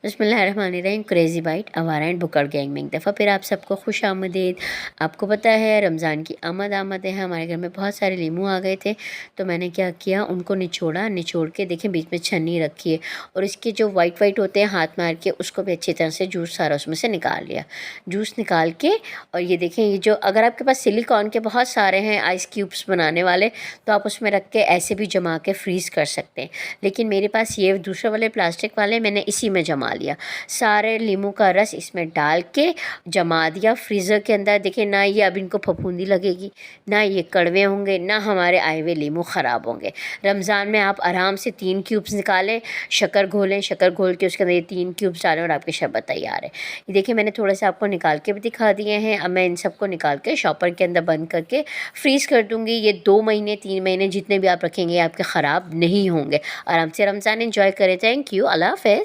बिस्मिल्लाहिर्रहमानिर्रहीम। Crazy bite अवारा and Booker gang में एक दफ़ा फिर आप सबको खुश आमदीद। आपको पता है रमज़ान की आमद है। हमारे घर में बहुत सारे लीमू आ गए थे, तो मैंने क्या किया, उनको निचोड़ के देखें बीच में छन्नी रखी है और इसके जो वाइट होते हैं हाथ मार के उसको भी अच्छी तरह से जूस सारा उसमें से निकाल लिया। जूस निकाल के और ये देखें, ये जो अगर आपके पास सिलिकॉन के बहुत सारे हैं आइस क्यूब्स बनाने वाले, तो आप उसमें रख के ऐसे भी जमा के फ्रीज़ कर सकते हैं। लेकिन मेरे पास ये दूसरे वाले प्लास्टिक वाले, मैंने इसी में जमा लिया। सारे लीमू का रस इसमें डाल के जमा दिया फ्रीज़र के अंदर। देखिए ना, ये अब इनको फफूंदी लगेगी, ना ये कड़वे होंगे, ना हमारे आए हुए लीमू ख़राब होंगे। रमज़ान में आप आराम से 3 क्यूब्स निकालें, शक्कर घोलें, शक्कर घोल के उसके अंदर ये 3 क्यूब्स डालें और आपकी शरबत तैयार है। ये देखिए, मैंने थोड़े से आपको निकाल के भी दिखा दिए हैं। अब मैं इन सबको निकाल के शॉपर के अंदर बंद करके फ्रीज़ कर दूँगी। ये 2 महीने 3 महीने जितने भी आप रखेंगे आपके ख़राब नहीं होंगे। आराम से रमज़ान एंजॉय करें। Thank you. अल्लाह हाफ़िज़।